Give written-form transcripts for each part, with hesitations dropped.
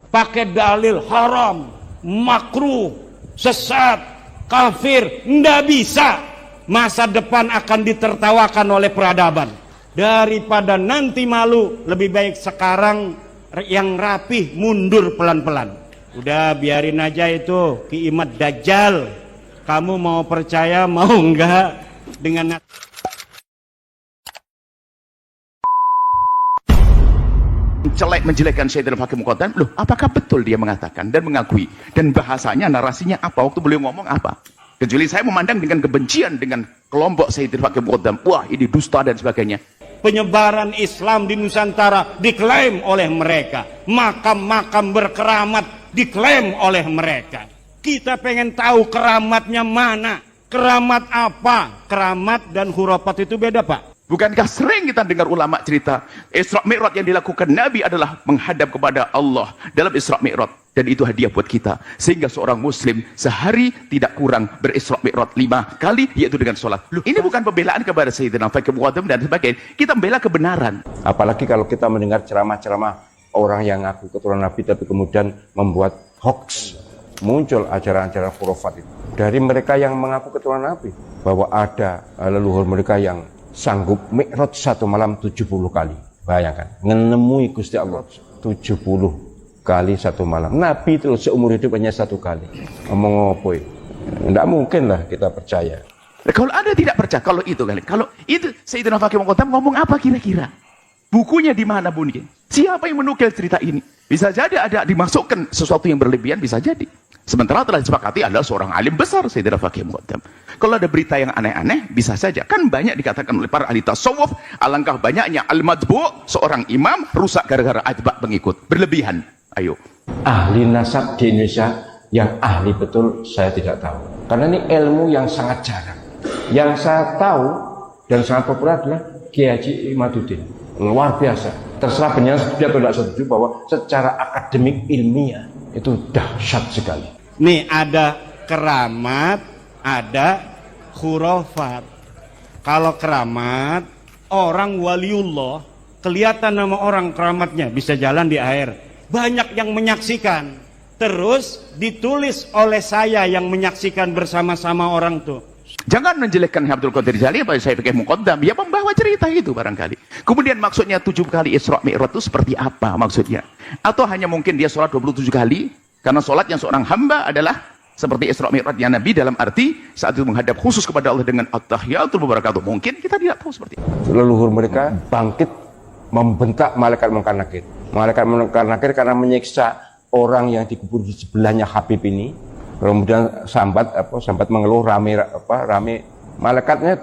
pakai dalil haram, makruh, sesat, kafir, ndak bisa. Masa depan akan ditertawakan oleh peradaban. Daripada nanti malu, lebih baik sekarang yang rapih mundur pelan-pelan. Udah biarin aja itu Ki Imad Dajjal. Kamu mau percaya mau enggak dengan menjelekkan Sayyidina Hakim Muqaddam. Loh, apakah betul dia mengatakan dan mengakui? Dan bahasanya, narasinya apa? Waktu beliau ngomong apa? Kecuali saya memandang dengan kebencian dengan kelompok Sayyidina Hakim Muqaddam. Wah, ini dusta dan sebagainya. Penyebaran Islam di Nusantara diklaim oleh mereka. Makam-makam berkeramat diklaim oleh mereka. Kita pengen tahu keramatnya mana? Keramat apa? Keramat dan khurafat itu beda, Pak. Bukankah sering kita dengar ulama cerita Isra Mi'raj yang dilakukan Nabi adalah menghadap kepada Allah dalam Isra Mi'raj, dan itu hadiah buat kita, sehingga seorang muslim sehari tidak kurang berisra Mi'raj 5 kali, yaitu dengan sholat. Loh, ini bukan pembelaan kepada Sayyidina Hakim Muqaddam dan sebagainya. Kita membela kebenaran. Apalagi kalau kita mendengar ceramah-ceramah orang yang ngaku keturunan Nabi tapi kemudian membuat hoax, muncul ajaran-ajaran khurafat itu dari mereka yang mengaku keturunan Nabi, bahwa ada leluhur mereka yang sanggup mi'raj satu malam 70 kali. Bayangkan, menemui Gusti Allah 70 kali satu malam. Nabi itu seumur hidup hanya satu kali. Ngomong apa itu? Tidak mungkin lah kita percaya. Kalau Anda tidak percaya, kalau itu Sayyidina Hakim Muqaddam ngomong apa kira-kira? Bukunya di mana bunyi? Siapa yang menukil cerita ini? Bisa jadi ada dimasukkan sesuatu yang berlebihan, bisa jadi. Sementara telah disepakati adalah seorang alim besar Sayyidina Hakim Muqaddam. Kalau ada berita yang aneh-aneh, bisa saja. Kan banyak dikatakan oleh para ahli tasawuf, alangkah banyaknya al-madbu', seorang imam rusak gara-gara atba' pengikut. Berlebihan. Ayo. Ahli nasab di Indonesia yang ahli betul saya tidak tahu. Karena ini ilmu yang sangat jarang. Yang saya tahu dan sangat populer adalah Kiai Haji Imaduddin. Luar biasa. Terserah benar setuju atau tidak setuju bahwa secara akademik ilmiah itu dahsyat sekali. Nih ada keramat, ada khurafat. Kalau keramat, orang waliullah, kelihatan nama orang keramatnya, bisa jalan di air. Banyak yang menyaksikan. Terus ditulis oleh saya yang menyaksikan bersama-sama orang tuh. Jangan menjelekkan Abdul Qadir Jalil pada saya pikir Muqaddam. Dia membawa cerita itu barangkali. Kemudian maksudnya 7 kali Isra Mi'raj itu seperti apa maksudnya? Atau hanya mungkin dia sholat 27 kali? Karena sholatnya seorang hamba adalah seperti Isra Mi'rajnya Nabi, dalam arti saat itu menghadap khusus kepada Allah dengan at-tahiyatul mubarakatuh. Mungkin kita tidak tahu seperti itu. Leluhur mereka bangkit membentak malaikat Munkar Nakir. Malaikat Munkar Nakir karena menyiksa orang yang dikubur di sebelahnya Habib ini. Kemudian sambat mengeluh rame malaikatnya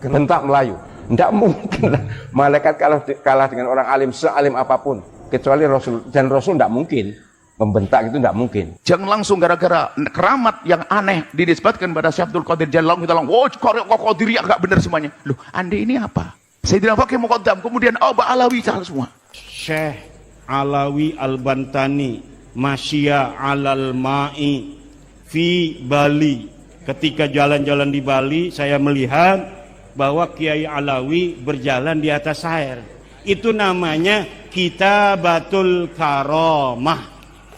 bentak Melayu. Tidak mungkin lah malaikat kalah dengan orang alim sealim apapun, kecuali Rasul, dan Rasul tidak mungkin membentak, itu tidak mungkin. Jangan langsung gara-gara keramat yang aneh dinisbatkan pada Syekh Abdul Qadir Jalil kita bilang, "Oh, Qadiriyah enggak benar semuanya." Loh, Anda ini apa? Sayyidina Hakim Muqaddam, kemudian Aba Alawi semua. Syekh Alawi Al-Bantani Masya alal ma'i fi Bali. Ketika jalan-jalan di Bali, saya melihat bahwa Kiai Alawi berjalan di atas air. Itu namanya Kitabatul Karamah,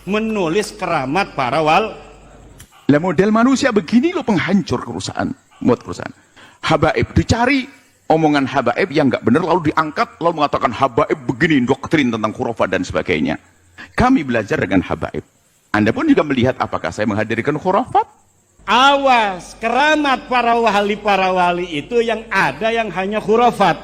menulis keramat para wal. Lah model manusia begini loh penghancur kerusahaan, buat kerusahaan. Habaib dicari omongan habaib yang enggak benar lalu diangkat lalu mengatakan habaib begini, doktrin tentang khurafat dan sebagainya. Kami belajar dengan habaib. Anda pun juga melihat apakah saya menghadirkan khurafat? Awas, keramat para wali itu yang ada yang hanya khurafat.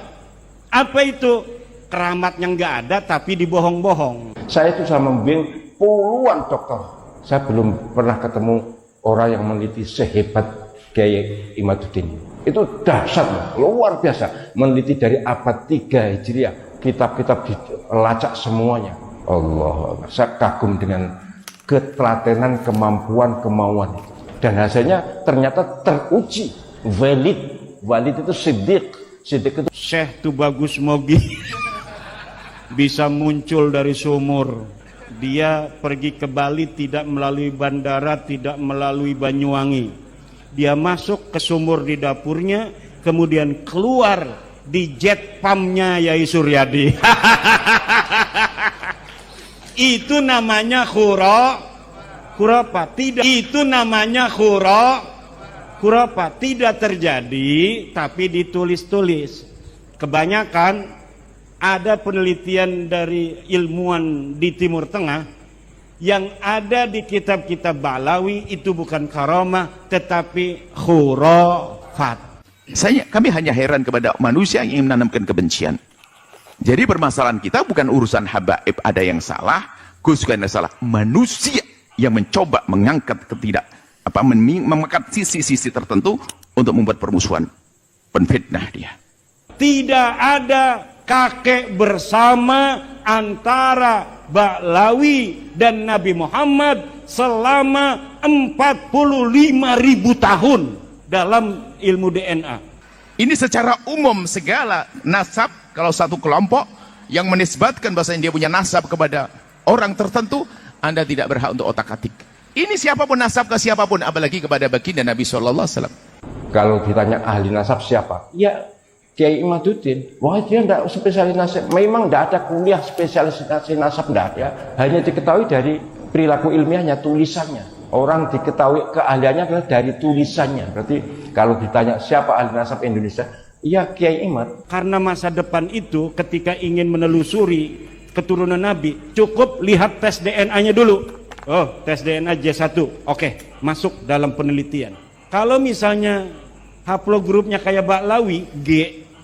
Apa itu? Keramatnya nggak ada tapi dibohong-bohong. Saya itu sama membimbing puluhan dokter. Saya belum pernah ketemu orang yang meneliti sehebat Kiai Imaduddin. Itu dahsyat, luar biasa. Meneliti dari abad 3 Hijriah, kitab-kitab dilacak semuanya. Allah, saya kagum dengan ketelatenan, kemampuan, kemauan itu. Dan hasilnya ternyata teruji, valid itu siddiq itu. Syekh Tubagus Mogi bisa muncul dari sumur. Dia pergi ke Bali tidak melalui bandara, tidak melalui Banyuwangi. Dia masuk ke sumur di dapurnya, kemudian keluar di jet pumpnya Yai Suryadi. Itu namanya khurafat. Tidak, itu namanya khurafat. Tidak terjadi, tapi ditulis-tulis. Kebanyakan ada penelitian dari ilmuwan di Timur Tengah yang ada di kitab-kitab Ba'lawi itu bukan karamah tetapi khurafat. Kami hanya heran kepada manusia yang ingin menanamkan kebencian. Jadi permasalahan kita bukan urusan habaib ada yang salah, Gus yang salah. Manusia yang mencoba mengangkat mengangkat sisi-sisi tertentu untuk membuat permusuhan, penfitnah dia. Tidak ada kakek bersama antara Ba'lawi dan Nabi Muhammad selama 45.000 tahun dalam ilmu DNA. Ini secara umum segala nasab, kalau satu kelompok yang menisbatkan bahasanya dia punya nasab kepada orang tertentu, Anda tidak berhak untuk otak-atik. Ini siapapun nasab ke siapapun, apalagi kepada baginda Nabi SAW. Kalau ditanya ahli nasab siapa? Ya Kiai Imaduddin. Wah, dia tidak spesialis nasab. Memang tidak ada kuliah spesialisasi nasab, tidak ada. Hanya diketahui dari perilaku ilmiahnya, tulisannya. Orang diketahui keahliannya adalah dari tulisannya. Berarti kalau ditanya siapa ahli nasab Indonesia, ya Kiai Imad. Karena masa depan itu ketika ingin menelusuri keturunan Nabi, cukup lihat tes DNA-nya dulu. Oh, tes DNA J1. Oke, masuk dalam penelitian. Kalau misalnya haplogrupnya kayak Ba'lawi, G,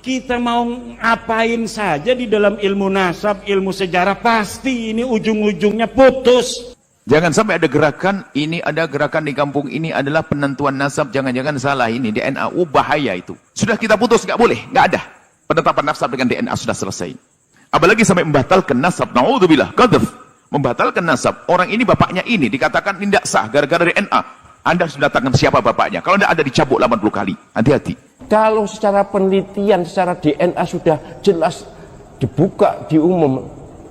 kita mau ngapain saja di dalam ilmu nasab, ilmu sejarah, pasti ini ujung-ujungnya putus. Jangan sampai ada gerakan, ini ada gerakan di kampung ini adalah penentuan nasab, jangan-jangan salah ini DNA, bahaya itu. Sudah kita putus, nggak boleh, nggak ada. Penetapan nasab dengan DNA sudah selesai. Apalagi sampai membatalkan nasab, na'udzubillah, qadhaf. Membatalkan nasab, orang ini bapaknya ini, dikatakan tidak sah, gara-gara DNA. Anda sudah datangkan siapa bapaknya, kalau tidak ada dicabut 80 kali, hati-hati. Kalau secara penelitian, secara DNA sudah jelas dibuka di umum,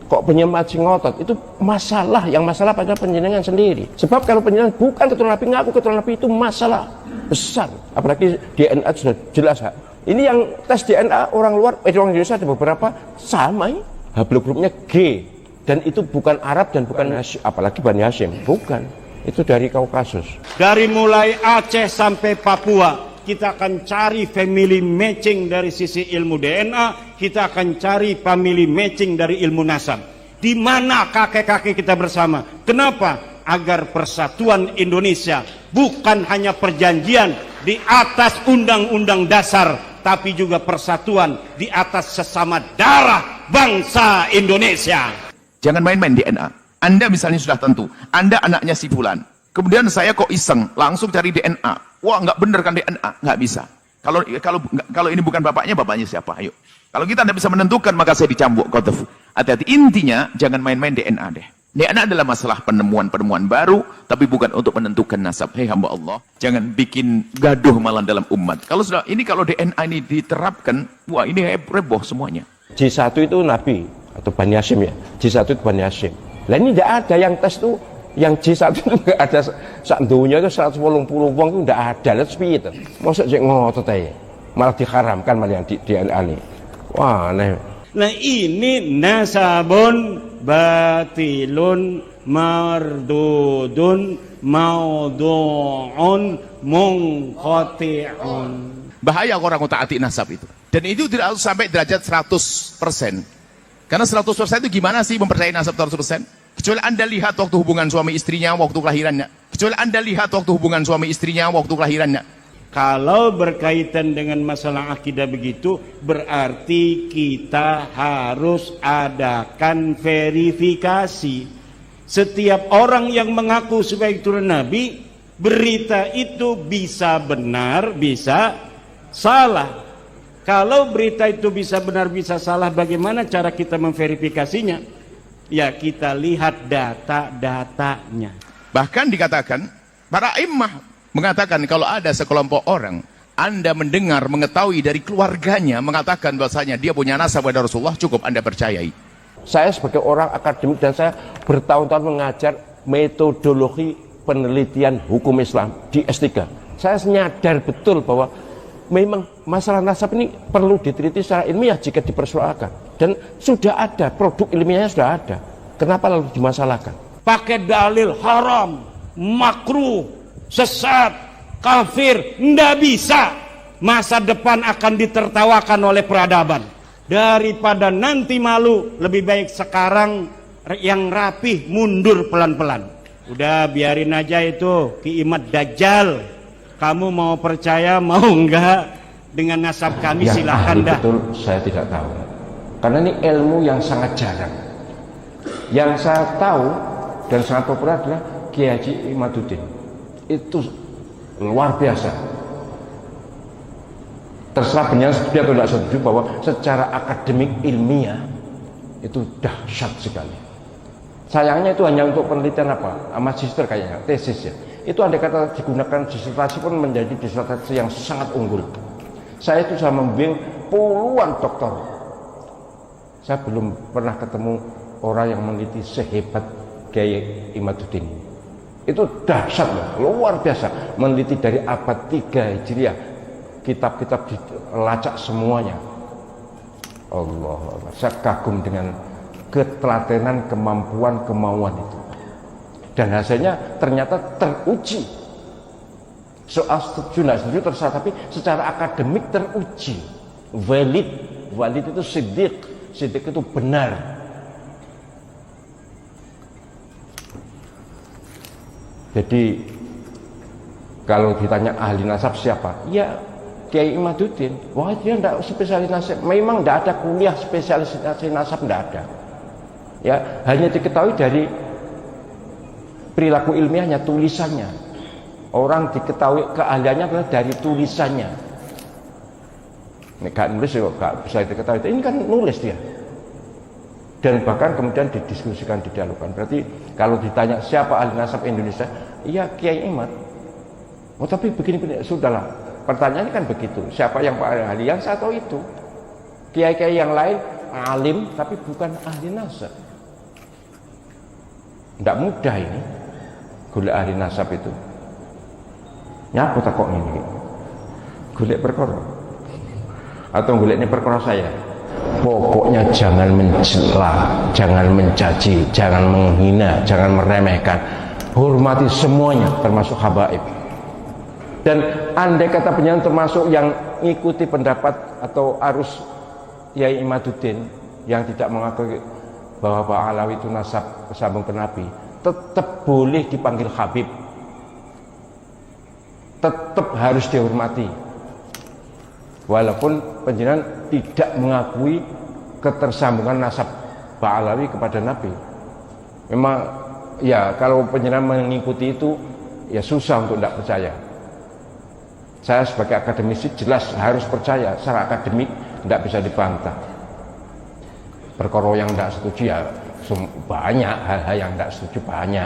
kok penyemacing ngotot, itu masalah, yang masalah pada penjenengan sendiri. Sebab kalau penjenengan bukan keturunan Nabi, ngaku keturunan Nabi, itu masalah besar. Apalagi DNA sudah jelas. Ini yang tes DNA orang luar, orang Indonesia ada beberapa sama, haplogrupnya G. Dan itu bukan Arab dan bukan Hashim, apalagi Bani Hashim, bukan. Itu dari Kaukasus. Dari mulai Aceh sampai Papua, kita akan cari family matching dari sisi ilmu DNA, kita akan cari family matching dari ilmu nasab. Di mana kakek-kakek kita bersama? Kenapa? Agar persatuan Indonesia bukan hanya perjanjian di atas undang-undang dasar, tapi juga persatuan di atas sesama darah bangsa Indonesia. Jangan main-main DNA. Anda misalnya sudah tentu, Anda anaknya si fulan. Kemudian saya kok iseng, langsung cari DNA. Wah, nggak bener kan DNA? Nggak bisa. Kalau ini bukan bapaknya siapa? Ayo. Kalau kita tidak bisa menentukan, maka saya dicambuk. Hati-hati. Intinya, jangan main-main DNA deh. DNA adalah masalah penemuan-penemuan baru, tapi bukan untuk menentukan nasab. Hei hamba Allah, jangan bikin gaduh malah dalam umat. Kalau DNA ini diterapkan, wah ini heboh semuanya. J1 itu Nabi atau Bani Hashim ya. J1 itu Bani Hashim. Lah ini tidak ada yang tes tuh, yang J1 itu enggak ada sak dunia itu 180 wong itu enggak ada. Lah piye itu? Mosok jek ngotot ae. Malah diharamkan malah yang di DNA ini. Wah, aneh. Nah ini nasabun batilun mardudun maudhu'un munqati'un. Bahaya orang otak-atik nasab itu. Dan itu tidak harus sampai derajat 100%. Karena 100% itu gimana sih mempercayai nasab 100%? Kecuali Anda lihat waktu hubungan suami istrinya, waktu kelahirannya. Kalau berkaitan dengan masalah akidah begitu, berarti kita harus adakan verifikasi. Setiap orang yang mengaku sebagai keturunan Nabi, berita itu bisa benar, bisa salah. Kalau berita itu bisa benar, bisa salah, bagaimana cara kita memverifikasinya? Ya kita lihat data-datanya. Bahkan dikatakan, para imam mengatakan kalau ada sekelompok orang, Anda mendengar, mengetahui dari keluarganya, mengatakan bahasanya dia punya nasab pada Rasulullah, cukup Anda percayai. Saya sebagai orang akademik dan saya bertahun-tahun mengajar metodologi penelitian hukum Islam di S3. Saya menyadar betul bahwa memang masalah nasab ini perlu diteliti secara ilmiah jika dipersoalkan. Dan sudah ada, produk ilmiahnya sudah ada. Kenapa lalu dimasalahkan? Pakai dalil haram, makruh, sesat, kafir, ndak bisa. Masa depan akan ditertawakan oleh peradaban. Daripada nanti malu, lebih baik sekarang yang rapih mundur pelan-pelan. Udah biarin aja itu Ki Imad Dajjal. Kamu mau percaya mau enggak dengan nasab kami, Yang silahkan ahli dah. betul saya tidak tahu. Karena ini ilmu yang sangat jarang. Yang saya tahu dan sangat populer adalah Kiai Haji Imaduddin. Itu luar biasa. Terserah benar setuju atau tidak setuju bahwa secara akademik ilmiah itu dahsyat sekali. Sayangnya itu hanya untuk penelitian apa? Magister kayaknya, tesis ya. Itu andai kata digunakan disertasi pun menjadi disertasi yang sangat unggul. Saya itu sama membimbing puluhan doktor. Saya belum pernah ketemu orang yang meneliti sehebat Kiai Imaduddin. Itu dahsyat loh, luar biasa. Meneliti dari abad 3 Hijriah, kitab-kitab dilacak semuanya. Allah, saya kagum dengan ketelatenan, kemampuan, kemauan itu. Dan hasilnya ternyata teruji. Soal setuju nggak setuju terserah, tapi secara akademik teruji, valid. Valid itu siddiq, siddiq itu benar. Jadi kalau ditanya ahli nasab siapa? Ya Kiai Imaduddin. Wah, dia tidak spesialis nasab. Memang tidak ada kuliah spesialisasi nasab, tidak ada. Ya, hanya diketahui dari perilaku ilmiahnya, tulisannya. Orang diketahui keahliannya adalah dari tulisannya. Ini gak nulis ya, gak bisa diketahui. Ini kan nulis dia. Dan bahkan kemudian didiskusikan, didialogkan. Berarti kalau ditanya siapa ahli nasab Indonesia, iya Kiai Imad. Oh tapi begini-begini, sudahlah. Pertanyaannya kan begitu. Siapa yang ahli? Yang saya tahu itu. Kiai-kiai yang lain alim tapi bukan ahli nasab. Tidak mudah ini golek ahli nasab itu. Nyapa tak kok ini? Golek perkara. Atau goleknya perkara saya. Pokoknya jangan mencela, jangan mencaci, jangan menghina, jangan meremehkan. Hormati semuanya termasuk habaib. Dan andai kata penyanyi termasuk yang mengikuti pendapat atau arus Kiai Imaduddin yang tidak mengakui bahwa Pak Alawi itu nasab sambung ke Nabi, tetap boleh dipanggil Habib, tetap harus dihormati, walaupun penjenengan tidak mengakui ketersambungan nasab Pak Alawi kepada Nabi. Memang ya kalau penjenengan mengikuti itu ya susah untuk tidak percaya. Saya sebagai akademisi jelas harus percaya secara akademik, tidak bisa dibantah. Perkara yang tidak setuju ya banyak, hal-hal yang tidak setuju banyak.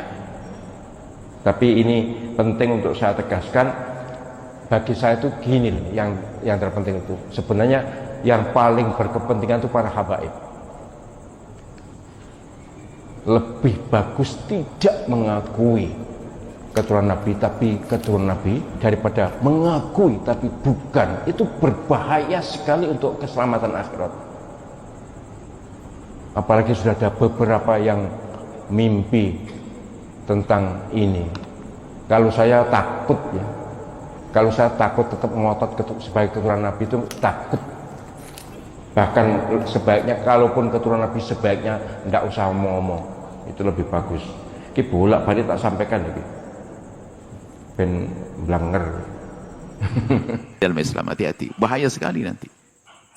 Tapi ini penting untuk saya tegaskan, bagi saya itu gini yang terpenting itu. Sebenarnya yang paling berkepentingan itu para habaib. Lebih bagus tidak mengakui keturunan Nabi tapi keturunan Nabi daripada mengakui tapi bukan. Itu berbahaya sekali untuk keselamatan akhirat. Apalagi sudah ada beberapa yang mimpi tentang ini. Kalau saya takut ya, kalau saya takut tetap ngotot sebagai keturunan Nabi itu takut. Bahkan sebaiknya kalaupun keturunan Nabi sebaiknya tidak usah ngomong, itu lebih bagus. Ki bolak-balik tak sampaikan lagi. Ben blanger. Dalam Islam hati-hati, bahaya sekali nanti.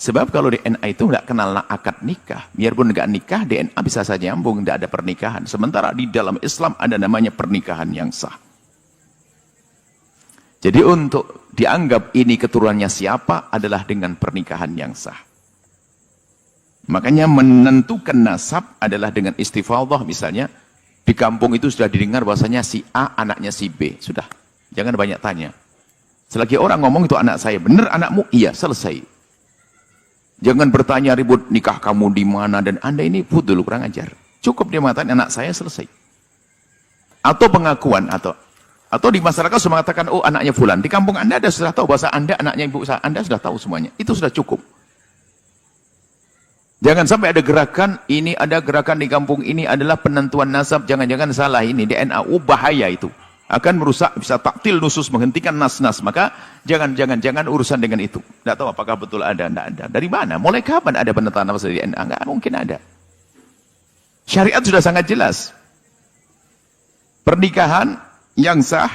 Sebab kalau DNA itu nggak kenal akad nikah, biarpun nggak nikah, DNA bisa saja nyambung, nggak ada pernikahan. Sementara di dalam Islam ada namanya pernikahan yang sah. Jadi untuk dianggap ini keturunannya siapa adalah dengan pernikahan yang sah. Makanya menentukan nasab adalah dengan istifadhah. Misalnya di kampung itu sudah didengar bahwasanya si A anaknya si B, sudah. Jangan banyak tanya. Selagi orang ngomong itu anak saya, benar anakmu? Iya, selesai. Jangan bertanya ribut nikah kamu di mana dan Anda ini fudul, kurang ajar. Cukup dia mengatakan anak saya, selesai. Atau pengakuan atau di masyarakat sudah mengatakan oh anaknya fulan. Di kampung Anda sudah tahu bahwa Anda anaknya ibu Anda sudah tahu semuanya. Itu sudah cukup. Jangan sampai ada gerakan, ini ada gerakan di kampung ini adalah penentuan nasab, jangan-jangan salah ini, DNA, bahaya itu. Akan merusak, bisa taktil nusus, menghentikan nas-nas. Maka jangan urusan dengan itu. Tidak tahu apakah betul ada, tidak ada. Dari mana? Mulai kapan ada penentuan nasab di DNA? Nggak mungkin ada. Syariat sudah sangat jelas. Pernikahan yang sah,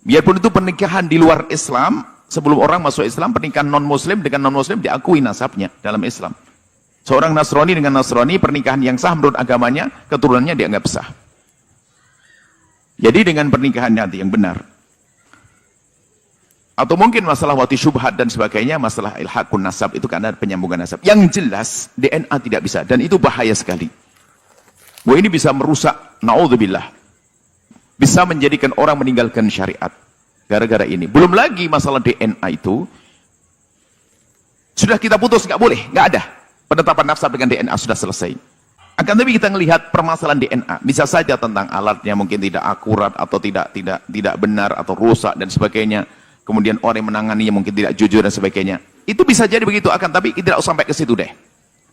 biarpun itu pernikahan di luar Islam, sebelum orang masuk Islam, pernikahan non-muslim dengan non-muslim diakui nasabnya dalam Islam. Seorang Nasrani dengan Nasrani, pernikahan yang sah menurut agamanya, keturunannya dianggap sah. Jadi dengan pernikahan nanti yang benar. Atau mungkin masalah wati syubhat dan sebagainya, masalah ilhaqun nasab, itu karena penyambungan nasab. Yang jelas, DNA tidak bisa, dan itu bahaya sekali. Bahwa ini bisa merusak, na'udzubillah, bisa menjadikan orang meninggalkan syariat. Gara-gara ini. Belum lagi masalah DNA itu, sudah kita putus, nggak boleh, nggak ada. Penetapan nasab dengan DNA sudah selesai. Akan tapi kita melihat permasalahan DNA, bisa saja tentang alatnya mungkin tidak akurat, atau tidak benar, atau rusak, dan sebagainya. Kemudian orang yang menanganinya mungkin tidak jujur, dan sebagainya. Itu bisa jadi begitu, akan tapi tidak usah sampai ke situ deh.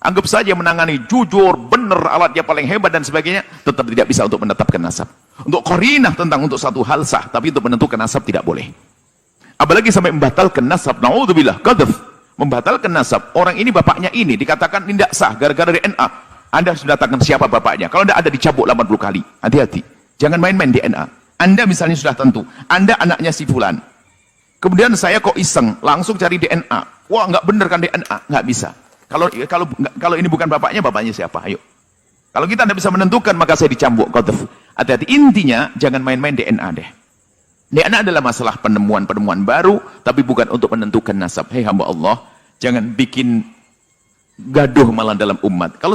Anggap saja menangani jujur, benar, alatnya paling hebat, dan sebagainya, tetap tidak bisa untuk menetapkan nasab. Untuk qarinah tentang untuk satu hal sah, tapi untuk menentukan nasab tidak boleh. Apalagi sampai membatalkan nasab, na'udzubillah, qadhaf, membatalkan nasab. Orang ini bapaknya ini, dikatakan tidak sah, gara-gara DNA. Anda sudah datangkan siapa bapaknya? Kalau tidak ada dicabuk 80 kali. Hati-hati. Jangan main-main DNA. Anda misalnya sudah tentu, Anda anaknya si fulan. Kemudian saya kok iseng, langsung cari DNA. Wah, nggak bener kan DNA? Nggak bisa. Kalau ini bukan bapaknya siapa? Ayo. Kalau kita tidak bisa menentukan, maka saya dicambuk. Hati-hati. Intinya, jangan main-main DNA deh. DNA adalah masalah penemuan baru, tapi bukan untuk menentukan nasab. Hei hamba Allah, jangan bikin gaduh malah dalam umat. Kalau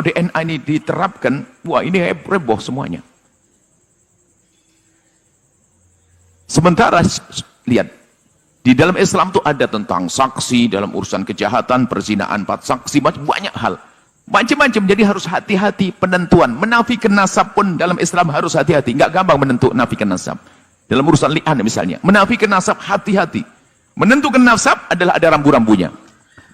DNA ini diterapkan, wah ini heboh semuanya. Sementara, lihat, di dalam Islam itu ada tentang saksi, dalam urusan kejahatan, perzinaan, 4 saksi, banyak hal. Macam-macam, jadi harus hati-hati penentuan. Menafikan nasab pun dalam Islam harus hati-hati. Nggak gampang menafikan nasab. Dalam urusan li'an misalnya. Menafikan nasab, hati-hati. Menentukan nasab adalah ada rambu-rambunya.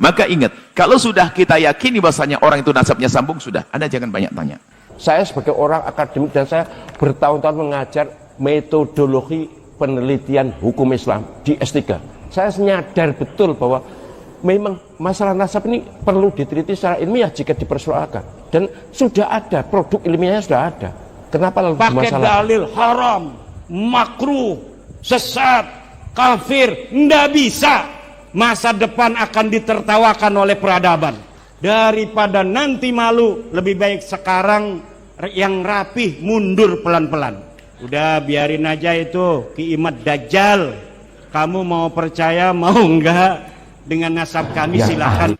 Maka ingat, kalau sudah kita yakini bahasanya orang itu nasabnya sambung, sudah. Anda jangan banyak tanya. Saya sebagai orang akademik dan saya bertahun-tahun mengajar metodologi penelitian hukum Islam di S3. Saya nyadar betul bahwa memang masalah nasab ini perlu diteliti secara ilmiah jika dipersoalkan. Dan sudah ada, produk ilmiahnya sudah ada. Kenapa lalu pakai masalah? Dalil haram, makruh, sesat, kafir, ndak bisa. Masa depan akan ditertawakan oleh peradaban. Daripada nanti malu, lebih baik sekarang yang rapih mundur pelan-pelan. Udah biarin aja itu Ki Imad Dajjal. Kamu mau percaya mau enggak dengan nasab kami, Ya. silakan.